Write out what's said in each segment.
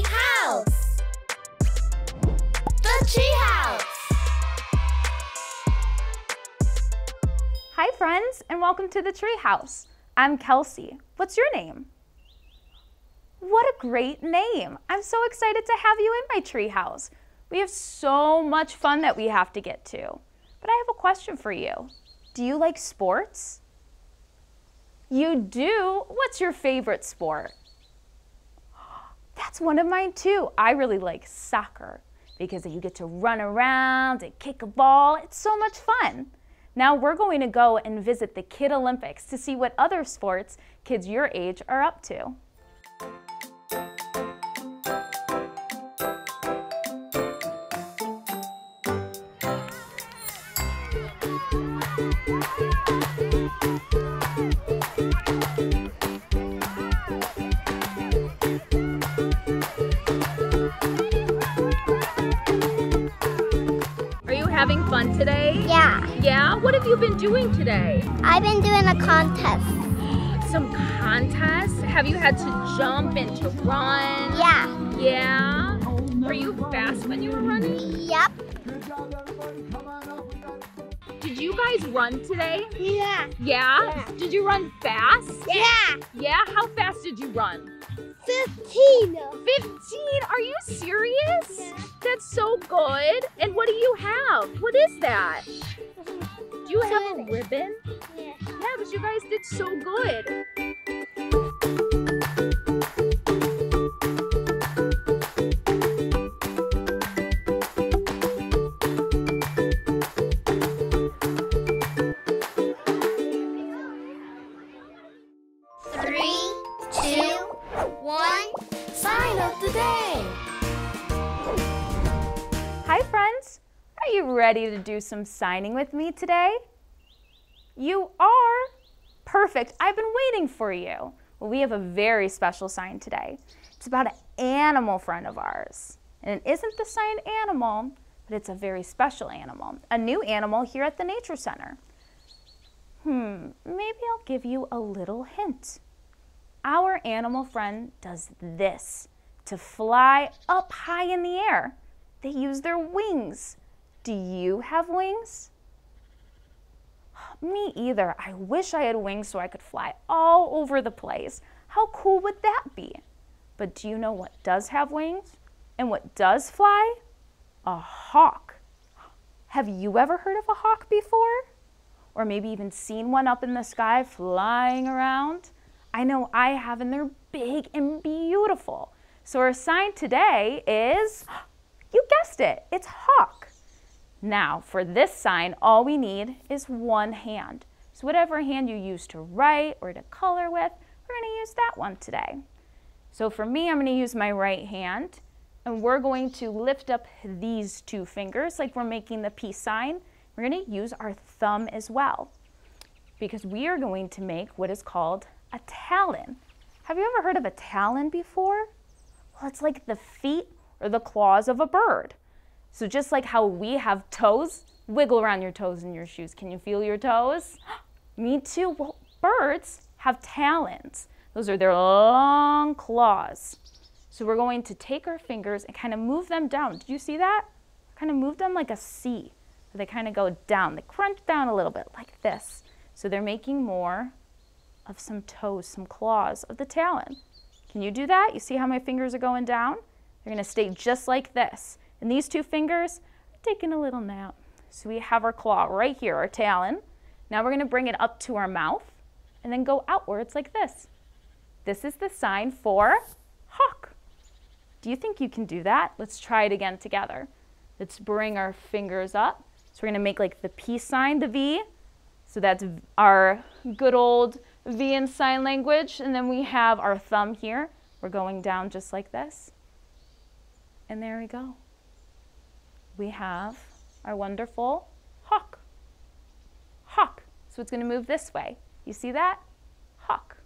House. The Treehouse. Hi friends, and welcome to the Treehouse. I'm Kelsey. What's your name? What a great name. I'm so excited to have you in my treehouse. We have so much fun that we have to get to. But I have a question for you. Do you like sports? You do? What's your favorite sport? That's one of mine too. I really like soccer because you get to run around and kick a ball. It's so much fun. Now we're going to go and visit the Kid Olympics to see what other sports kids your age are up to. Having fun today? Yeah. Yeah? What have you been doing today? I've been doing a contest. Some contest? Have you had to jump and to run? Yeah. Yeah? Were you fast when you were running? Yep. Did you guys run today? Yeah. Yeah? Did you run fast? Yeah. Yeah? How fast did you run? 15. 15? Are you serious? Yeah. That's so good. And what do you have? What is that? Do you have a ribbon? Yeah. Yeah, but you guys did so good. Hi friends, are you ready to do some signing with me today? You are? Perfect, I've been waiting for you. Well, we have a very special sign today. It's about an animal friend of ours. And it isn't the sign animal, but it's a very special animal. A new animal here at the Nature Center. Maybe I'll give you a little hint. Our animal friend does this to fly up high in the air. They use their wings. Do you have wings? Me either. I wish I had wings so I could fly all over the place. How cool would that be? But do you know what does have wings and what does fly? A hawk. Have you ever heard of a hawk before? Or maybe even seen one up in the sky flying around? I know I have, and they're big and beautiful. So our sign today is, you guessed it, it's hawk. Now for this sign, all we need is one hand. So whatever hand you use to write or to color with, we're going to use that one today. So for me, I'm going to use my right hand, and we're going to lift up these two fingers like we're making the peace sign. We're going to use our thumb as well, because we are going to make what is called a talon. Have you ever heard of a talon before? Well, it's like the feet or the claws of a bird. So just like how we have toes, wiggle around your toes in your shoes. Can you feel your toes? Me too. Well, birds have talons. Those are their long claws. So we're going to take our fingers and kind of move them down. Did you see that? Kind of move them like a C. So they kind of go down. They crunch down a little bit like this. So they're making more of some toes, some claws of the talon. Can you do that? You see how my fingers are going down? They're going to stay just like this. And these two fingers are taking a little nap. So we have our claw right here, our talon. Now we're going to bring it up to our mouth and then go outwards like this. This is the sign for hawk. Do you think you can do that? Let's try it again together. Let's bring our fingers up. So we're going to make like the peace sign, the V. So that's our good old V in sign language. And then we have our thumb here. We're going down just like this. And there we go. We have our wonderful hawk. Hawk. So it's going to move this way. You see that? Hawk.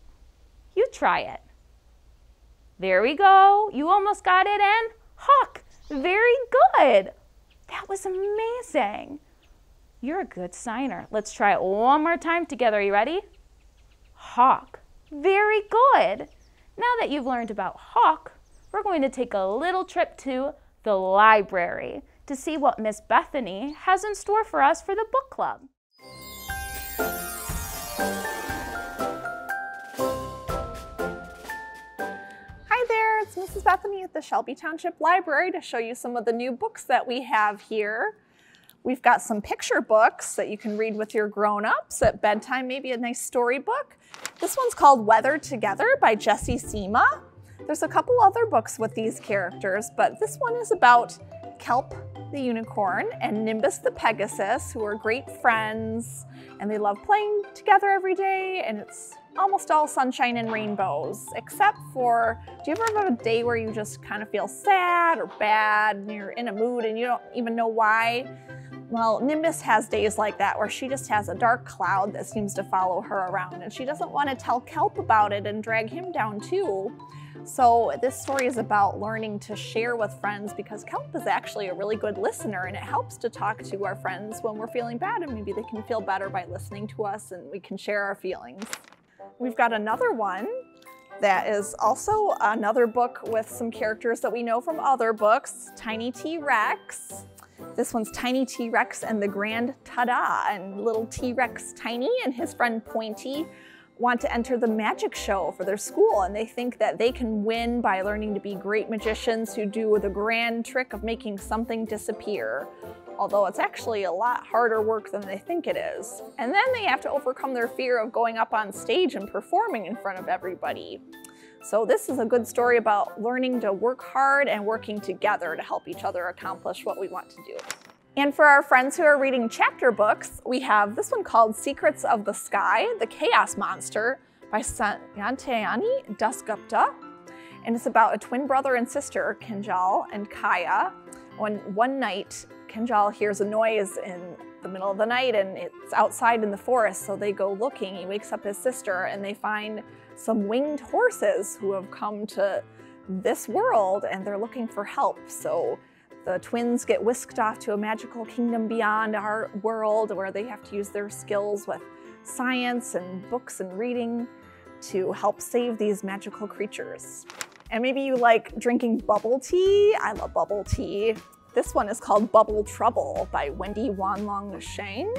You try it. There we go. You almost got it in. Hawk. Very good. That was amazing. You're a good signer. Let's try it one more time together. Are you ready? Hawk. Very good. Now that you've learned about Hawk, we're going to take a little trip to the library to see what Miss Bethany has in store for us for the book club. Hi there, it's Mrs. Bethany at the Shelby Township Library to show you some of the new books that we have here. We've got some picture books that you can read with your grown-ups at bedtime, maybe a nice storybook. This one's called Weather Together by Jessie Seema. There's a couple other books with these characters, but this one is about Kelp the unicorn and Nimbus the Pegasus, who are great friends, and they love playing together every day, and it's almost all sunshine and rainbows, except for, do you ever have a day where you just kind of feel sad or bad, and you're in a mood and you don't even know why? Well, Nimbus has days like that where she just has a dark cloud that seems to follow her around, and she doesn't want to tell Kelp about it and drag him down too. So this story is about learning to share with friends, because Kelp is actually a really good listener, and it helps to talk to our friends when we're feeling bad, and maybe they can feel better by listening to us and we can share our feelings. We've got another one that is also another book with some characters that we know from other books, Tiny T-Rex. This one's Tiny T-Rex and the Grand Ta-Da, and little T-Rex Tiny and his friend Pointy want to enter the magic show for their school, and they think that they can win by learning to be great magicians who do the grand trick of making something disappear, although it's actually a lot harder work than they think it is. And then they have to overcome their fear of going up on stage and performing in front of everybody. So this is a good story about learning to work hard and working together to help each other accomplish what we want to do. And for our friends who are reading chapter books, we have this one called Secrets of the Sky, the Chaos Monster by Sayantani, DasGupta. And it's about a twin brother and sister, Kinjal and Kaya. One night, Kinjal hears a noise in the middle of the night, and it's outside in the forest, so they go looking. He wakes up his sister, and they find some winged horses who have come to this world, and they're looking for help. So the twins get whisked off to a magical kingdom beyond our world, where they have to use their skills with science and books and reading to help save these magical creatures. And maybe you like drinking bubble tea. I love bubble tea. This one is called Bubble Trouble by Wendy Wanlong Sheng.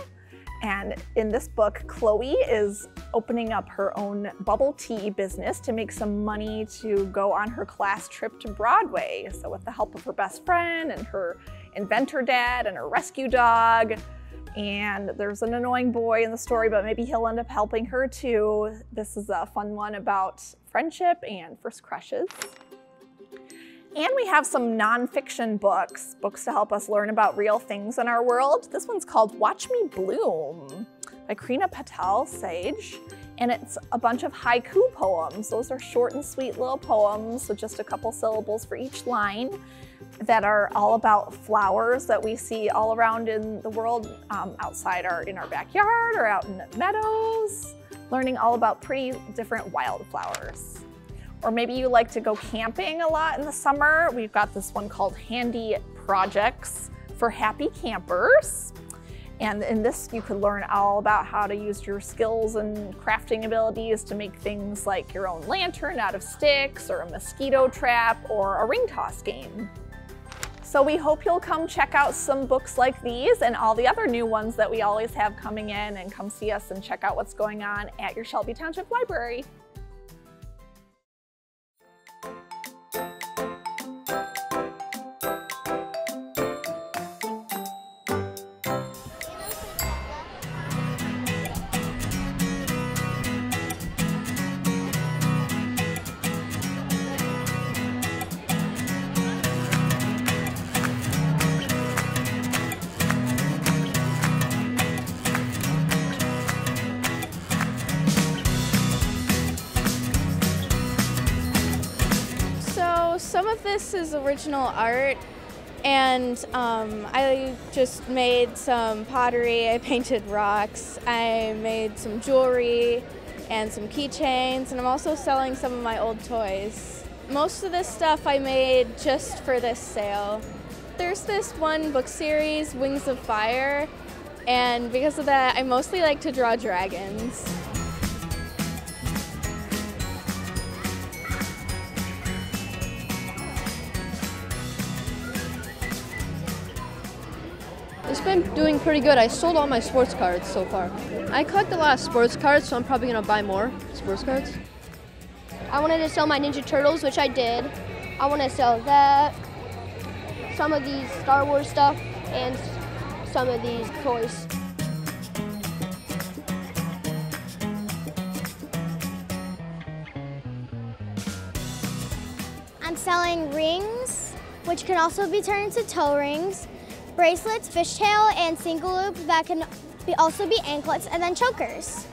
And in this book, Chloe is opening up her own bubble tea business to make some money to go on her class trip to Broadway. So with the help of her best friend and her inventor dad and her rescue dog, and there's an annoying boy in the story, but maybe he'll end up helping her too. This is a fun one about friendship and first crushes. And we have some nonfiction books to help us learn about real things in our world. This one's called Watch Me Bloom by Krina Patel Sage. And it's a bunch of haiku poems. Those are short and sweet little poems with just a couple syllables for each line that are all about flowers that we see all around in the world, outside in our backyard or out in the meadows, learning all about pretty different wildflowers. Or maybe you like to go camping a lot in the summer. We've got this one called Handy Projects for Happy Campers. And in this, you could learn all about how to use your skills and crafting abilities to make things like your own lantern out of sticks, or a mosquito trap, or a ring toss game. So we hope you'll come check out some books like these and all the other new ones that we always have coming in, and come see us and check out what's going on at your Shelby Township Library. Some of this is original art, and I just made some pottery, I painted rocks, I made some jewelry and some keychains, and I'm also selling some of my old toys. Most of this stuff I made just for this sale. There's this one book series, Wings of Fire, and because of that I mostly like to draw dragons. been doing pretty good. I sold all my sports cards so far. I collect a lot of sports cards, so I'm probably gonna buy more sports cards. I wanted to sell my Ninja Turtles, which I did. I want to sell that, some of these Star Wars stuff, and some of these toys. I'm selling rings, which can also be turned into toe rings, bracelets, fishtail, and single loop that can also be anklets, and then chokers.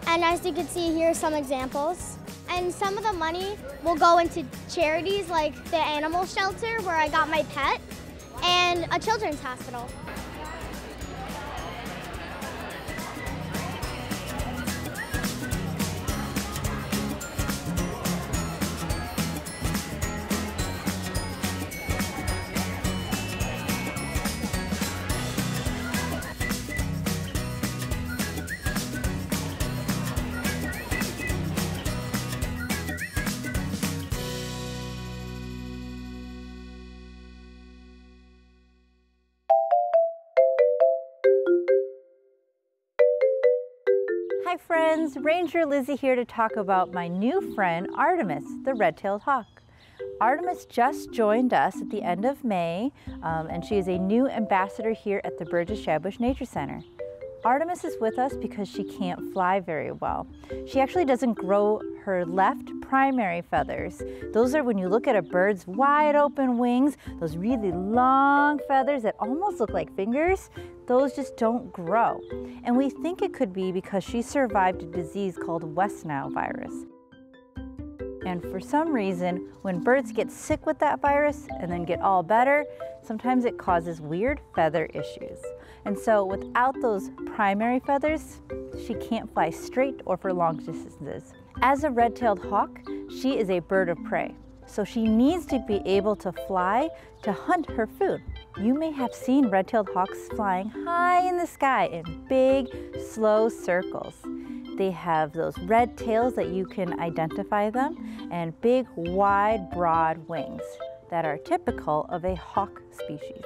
And as you can see here, some examples. And some of the money will go into charities like the animal shelter where I got my pet and a children's hospital. Hi friends, Ranger Lizzy here to talk about my new friend Artemis, the red-tailed hawk. Artemis just joined us at the end of May, and she is a new ambassador here at the Burgess-Shadbush Nature Center. Artemis is with us because she can't fly very well. She actually doesn't grow her left primary feathers. Those are, when you look at a bird's wide open wings, those really long feathers that almost look like fingers, those just don't grow. And we think it could be because she survived a disease called West Nile virus. And for some reason, when birds get sick with that virus and then get all better, sometimes it causes weird feather issues. And so without those primary feathers, she can't fly straight or for long distances. As a red-tailed hawk, she is a bird of prey. So she needs to be able to fly to hunt her food. You may have seen red-tailed hawks flying high in the sky in big, slow circles. They have those red tails that you can identify them, and big, wide, broad wings that are typical of a hawk species.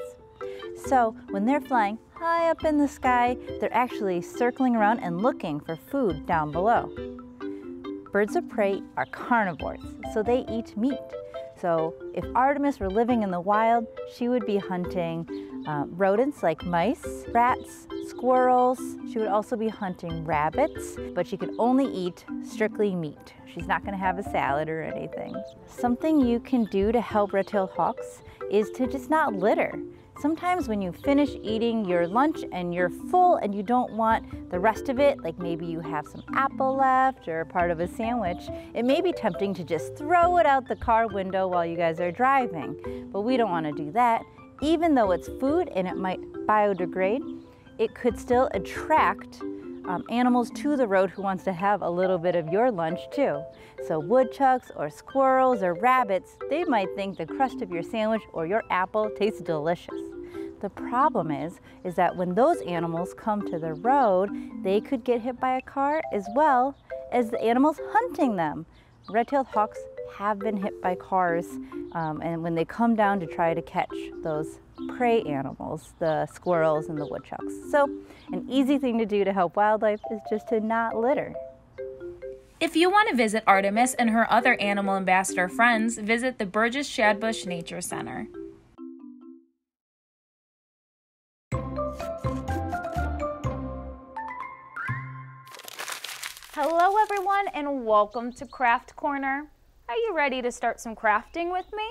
So when they're flying high up in the sky, they're actually circling around and looking for food down below. Birds of prey are carnivores, so they eat meat. So if Artemis were living in the wild, she would be hunting rodents like mice, rats, squirrels. She would also be hunting rabbits, but she could only eat strictly meat. She's not going to have a salad or anything. Something you can do to help red-tailed hawks is to just not litter. Sometimes when you finish eating your lunch and you're full and you don't want the rest of it, like maybe you have some apple left or part of a sandwich, it may be tempting to just throw it out the car window while you guys are driving. But we don't want to do that. Even though it's food and it might biodegrade, it could still attract animals to the road who wants to have a little bit of your lunch too. So woodchucks or squirrels or rabbits, they might think the crust of your sandwich or your apple tastes delicious. The problem is that when those animals come to the road, they could get hit by a car as well as the animals hunting them. Red-tailed hawks have been hit by cars, and when they come down to try to catch those prey animals, the squirrels and the woodchucks. So an easy thing to do to help wildlife is just to not litter. If you want to visit Artemis and her other animal ambassador friends, visit the Burgess-Shadbush Nature Center. Hello everyone and welcome to Craft Corner. Are you ready to start some crafting with me?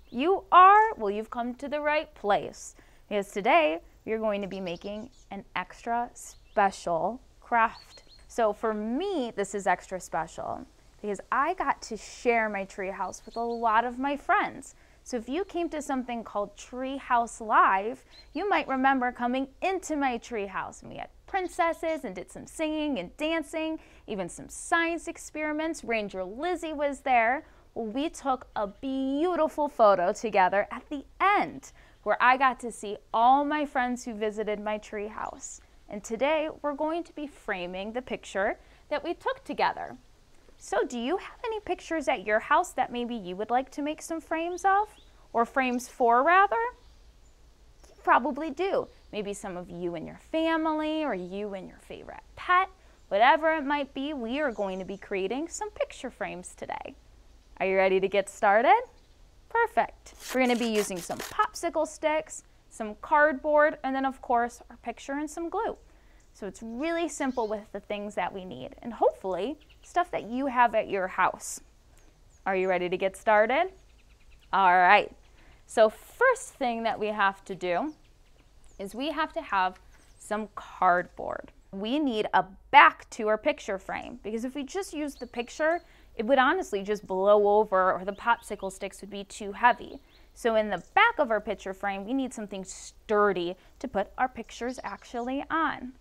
You are? Well, you've come to the right place, because today we're going to be making an extra special craft. So for me, this is extra special because I got to share my treehouse with a lot of my friends. So if you came to something called Treehouse Live, you might remember coming into my treehouse, and we had princesses and did some singing and dancing, even some science experiments. Ranger Lizzy was there. Well, we took a beautiful photo together at the end where I got to see all my friends who visited my treehouse. And today we're going to be framing the picture that we took together. So do you have any pictures at your house that maybe you would like to make some frames of? Or frames for, rather? You probably do. maybe some of you and your family or you and your favorite pet. Whatever it might be, we are going to be creating some picture frames today. Are you ready to get started? Perfect. We're going to be using some popsicle sticks, some cardboard, and then of course our picture and some glue. So it's really simple with the things that we need, and hopefully stuff that you have at your house. Are you ready to get started? All right. So first thing that we have to do is we have to have some cardboard. We need a back to our picture frame, because if we just use the picture, it would honestly just blow over, or the popsicle sticks would be too heavy. So in the back of our picture frame, we need something sturdy to put our pictures actually on.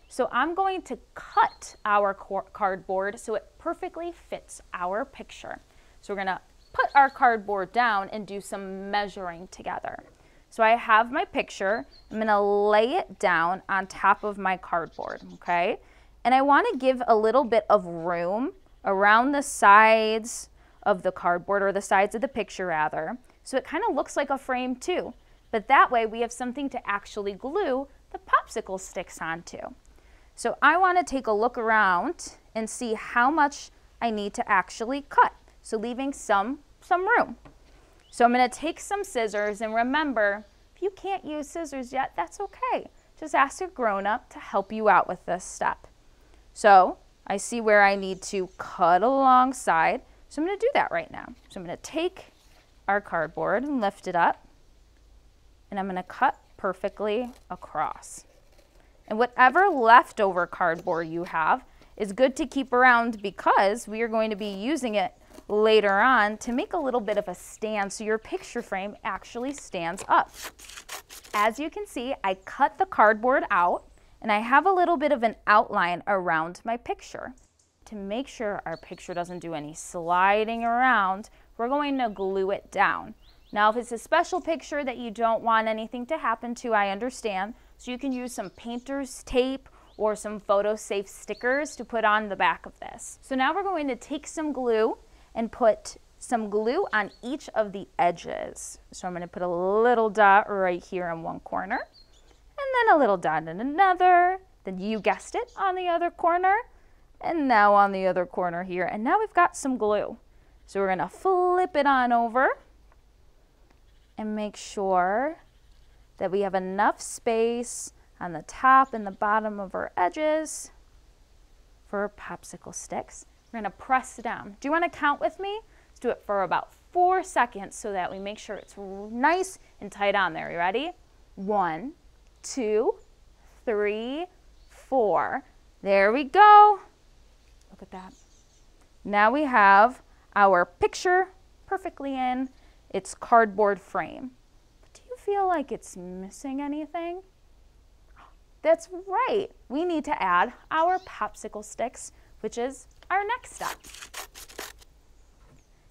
So I'm going to cut our cardboard so it perfectly fits our picture. So we're going to put our cardboard down and do some measuring together. So I have my picture. I'm going to lay it down on top of my cardboard, okay? And I want to give a little bit of room around the sides of the cardboard, or the sides of the picture rather, so it kind of looks like a frame too. But that way we have something to actually glue the popsicle sticks onto. So I want to take a look around and see how much I need to actually cut, so leaving some room. So I'm going to take some scissors, and remember, if you can't use scissors yet, that's okay. Just ask a grown-up to help you out with this step. So I see where I need to cut alongside, so I'm going to do that right now. So I'm going to take our cardboard and lift it up, and I'm going to cut perfectly across. And whatever leftover cardboard you have is good to keep around, because we are going to be using it later on to make a little bit of a stand so your picture frame actually stands up. As you can see, I cut the cardboard out, and I have a little bit of an outline around my picture. To make sure our picture doesn't do any sliding around, we're going to glue it down. Now, if it's a special picture that you don't want anything to happen to, I understand. So you can use some painter's tape or some photo-safe stickers to put on the back of this. So now we're going to take some glue and put some glue on each of the edges. So I'm going to put a little dot right here in one corner, and then a little dot in another, then you guessed it, on the other corner, and now on the other corner here. And now we've got some glue. So we're going to flip it on over and make sure that we have enough space on the top and the bottom of our edges for our popsicle sticks. We're going to press down. Do you want to count with me? Let's do it for about 4 seconds so that we make sure it's nice and tight on there. You ready? 1, 2, 3, 4. There we go. Look at that. Now we have our picture perfectly in its cardboard frame. But do you feel like it's missing anything? That's right. We need to add our popsicle sticks, which is our next step.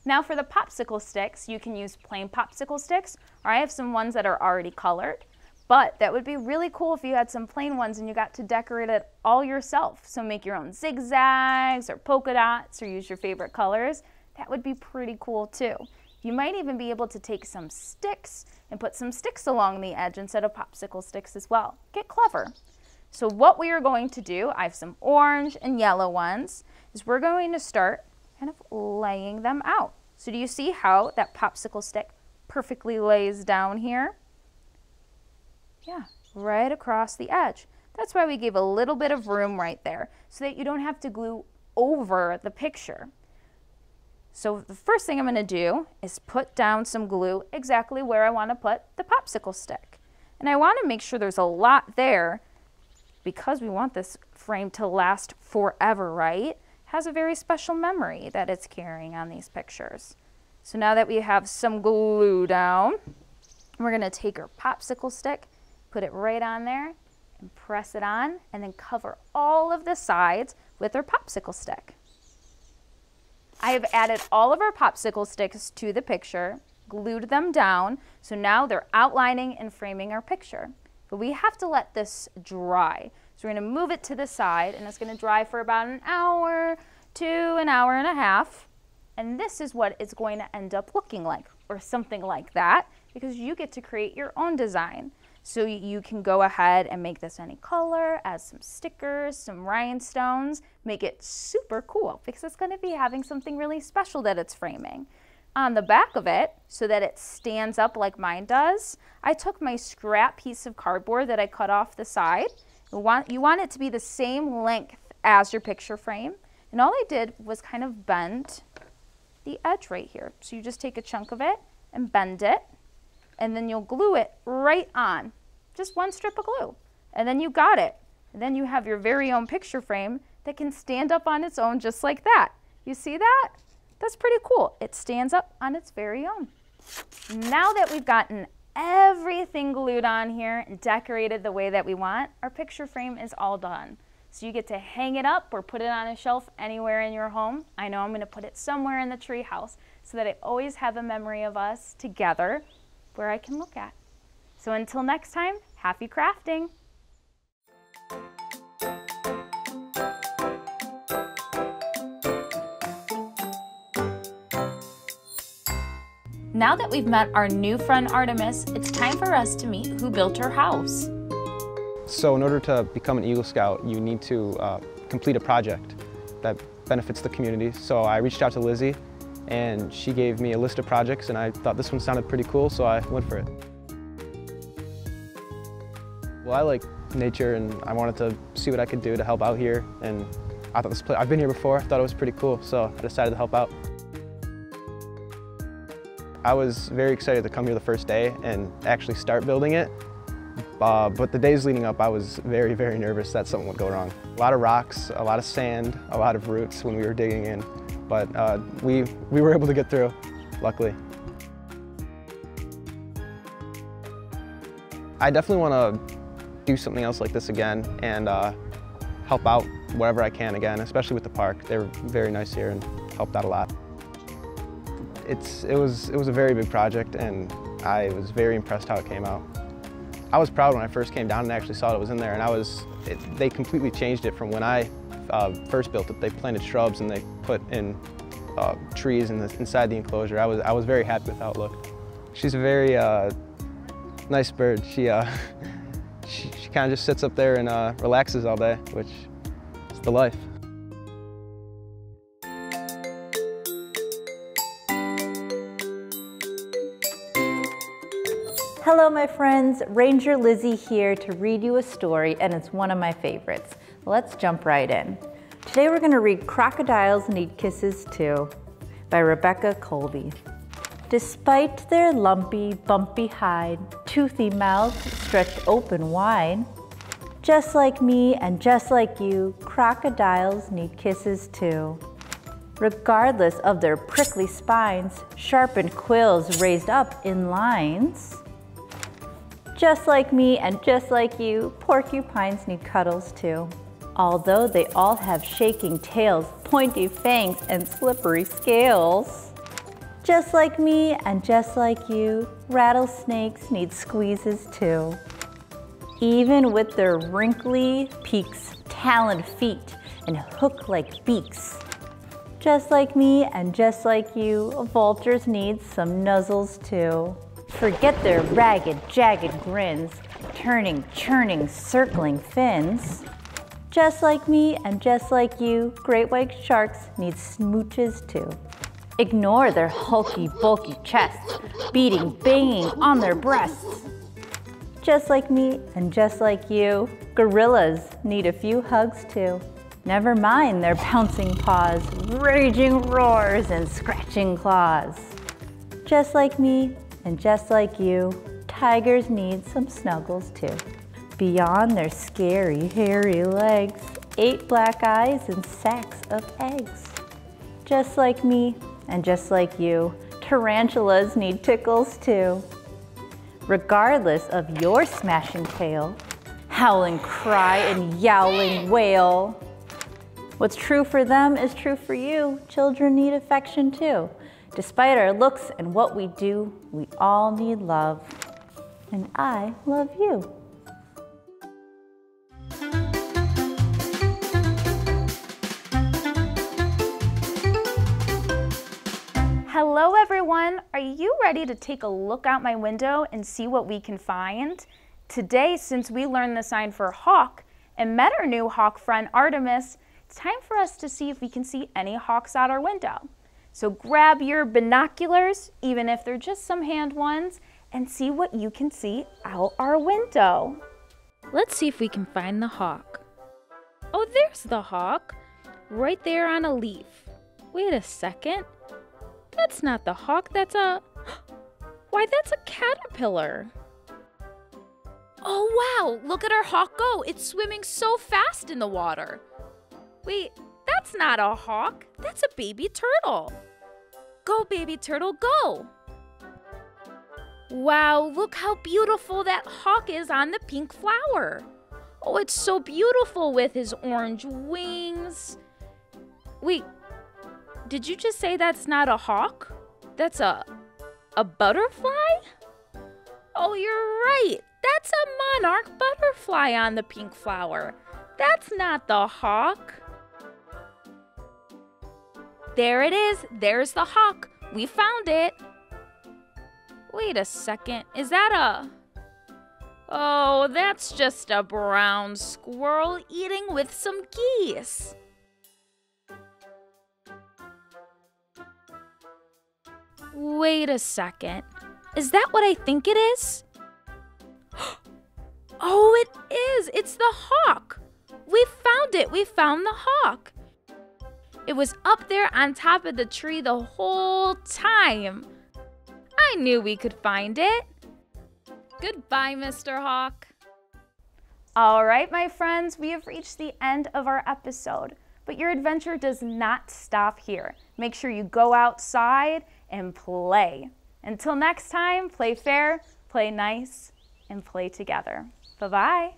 Now for the popsicle sticks, you can use plain popsicle sticks, or I have some ones that are already colored. But that would be really cool if you had some plain ones and you got to decorate it all yourself. So make your own zigzags or polka dots, or use your favorite colors. That would be pretty cool too. You might even be able to take some sticks and put some sticks along the edge instead of popsicle sticks as well. Get clever. So what we are going to do, I have some orange and yellow ones, is we're going to start kind of laying them out. So do you see how that popsicle stick perfectly lays down here? Yeah, right across the edge. That's why we gave a little bit of room right there, so that you don't have to glue over the picture. So the first thing I'm going to do is put down some glue exactly where I want to put the popsicle stick. And I want to make sure there's a lot there, because we want this frame to last forever, right? It has a very special memory that it's carrying on these pictures. So now that we have some glue down, we're going to take our popsicle stick, put it right on there, and press it on, and then cover all of the sides with our popsicle stick. I have added all of our popsicle sticks to the picture, glued them down, so now they're outlining and framing our picture. But we have to let this dry. So we're going to move it to the side, and it's going to dry for about an hour to an hour and a half. And this is what it's going to end up looking like, or something like that, because you get to create your own design. So you can go ahead and make this any color, add some stickers, some rhinestones, make it super cool because it's going to be having something really special that it's framing. On the back of it, so that it stands up like mine does, I took my scrap piece of cardboard that I cut off the side. You want it to be the same length as your picture frame. And all I did was kind of bend the edge right here. So you just take a chunk of it and bend it, and then you'll glue it right on. Just one strip of glue. And then you got it. And then you have your very own picture frame that can stand up on its own just like that. You see that? That's pretty cool. It stands up on its very own. Now that we've gotten everything glued on here and decorated the way that we want, our picture frame is all done. So you get to hang it up or put it on a shelf anywhere in your home. I know I'm going to put it somewhere in the treehouse so that I always have a memory of us together where I can look at. So until next time, happy crafting! Now that we've met our new friend Artemis, it's time for us to meet who built her house. So in order to become an Eagle Scout, you need to complete a project that benefits the community. So I reached out to Lizzy, and she gave me a list of projects, and I thought this one sounded pretty cool, so I went for it. Well, I like nature, and I wanted to see what I could do to help out here, and I thought this place, I've been here before, I thought it was pretty cool, so I decided to help out. I was very excited to come here the first day and actually start building it. But the days leading up, I was very, very nervous that something would go wrong. A lot of rocks, a lot of sand, a lot of roots when we were digging in. But we were able to get through, luckily. I definitely want to do something else like this again and help out wherever I can again, especially with the park. They were very nice here and helped out a lot. It was a very big project, and I was very impressed how it came out. I was proud when I first came down and actually saw it was in there, and they completely changed it from when I first built it. They planted shrubs and they put in trees inside the enclosure. I was very happy with how it looked. She's a very nice bird. She kind of just sits up there and relaxes all day, which is the life. Hello my friends, Ranger Lizzy here to read you a story, and it's one of my favorites. Let's jump right in. Today we're going to read Crocodiles Need Kisses Too by Rebecca Colby. Despite their lumpy, bumpy hide, toothy mouths stretched open wide, just like me and just like you, crocodiles need kisses too. Regardless of their prickly spines, sharpened quills raised up in lines, just like me and just like you, porcupines need cuddles too. Although they all have shaking tails, pointy fangs, and slippery scales. Just like me and just like you, rattlesnakes need squeezes too. Even with their wrinkly peaks, taloned feet, and hook-like beaks. Just like me and just like you, vultures need some nuzzles too. Forget their ragged, jagged grins, turning, churning, circling fins. Just like me and just like you, great white sharks need smooches too. Ignore their hulky, bulky chests, beating, banging on their breasts. Just like me and just like you, gorillas need a few hugs too. Never mind their pouncing paws, raging roars, and scratching claws. Just like me and just like you, tigers need some snuggles too. Beyond their scary, hairy legs, 8 black eyes and sacks of eggs. Just like me and just like you, tarantulas need tickles too. Regardless of your smashing tail, howling cry and yowling wail. What's true for them is true for you. Children need affection too. Despite our looks and what we do, we all need love. And I love you. Hello everyone, are you ready to take a look out my window and see what we can find? Today, since we learned the sign for hawk and met our new hawk friend Artemis, it's time for us to see if we can see any hawks out our window. So grab your binoculars, even if they're just some hand ones, and see what you can see out our window. Let's see if we can find the hawk. Oh, there's the hawk, right there on a leaf. Wait a second. That's not the hawk, that's a... Why, that's a caterpillar. Oh wow, look at our hawk go. It's swimming so fast in the water. Wait, that's not a hawk, that's a baby turtle. Go, baby turtle, go. Wow, look how beautiful that hawk is on the pink flower. Oh, it's so beautiful with his orange wings. Wait, did you just say that's not a hawk? That's a butterfly? Oh, you're right. That's a monarch butterfly on the pink flower. That's not the hawk. There it is. There's the hawk. We found it. Wait a second. Is that a... Oh, that's just a brown squirrel eating with some geese. Wait a second. Is that what I think it is? Oh, it is. It's the hawk. We found it. We found the hawk. It was up there on top of the tree the whole time. I knew we could find it. Goodbye, Mr. Hawk. All right, my friends, we have reached the end of our episode, but your adventure does not stop here. Make sure you go outside and play. Until next time, play fair, play nice, and play together. Bye-bye.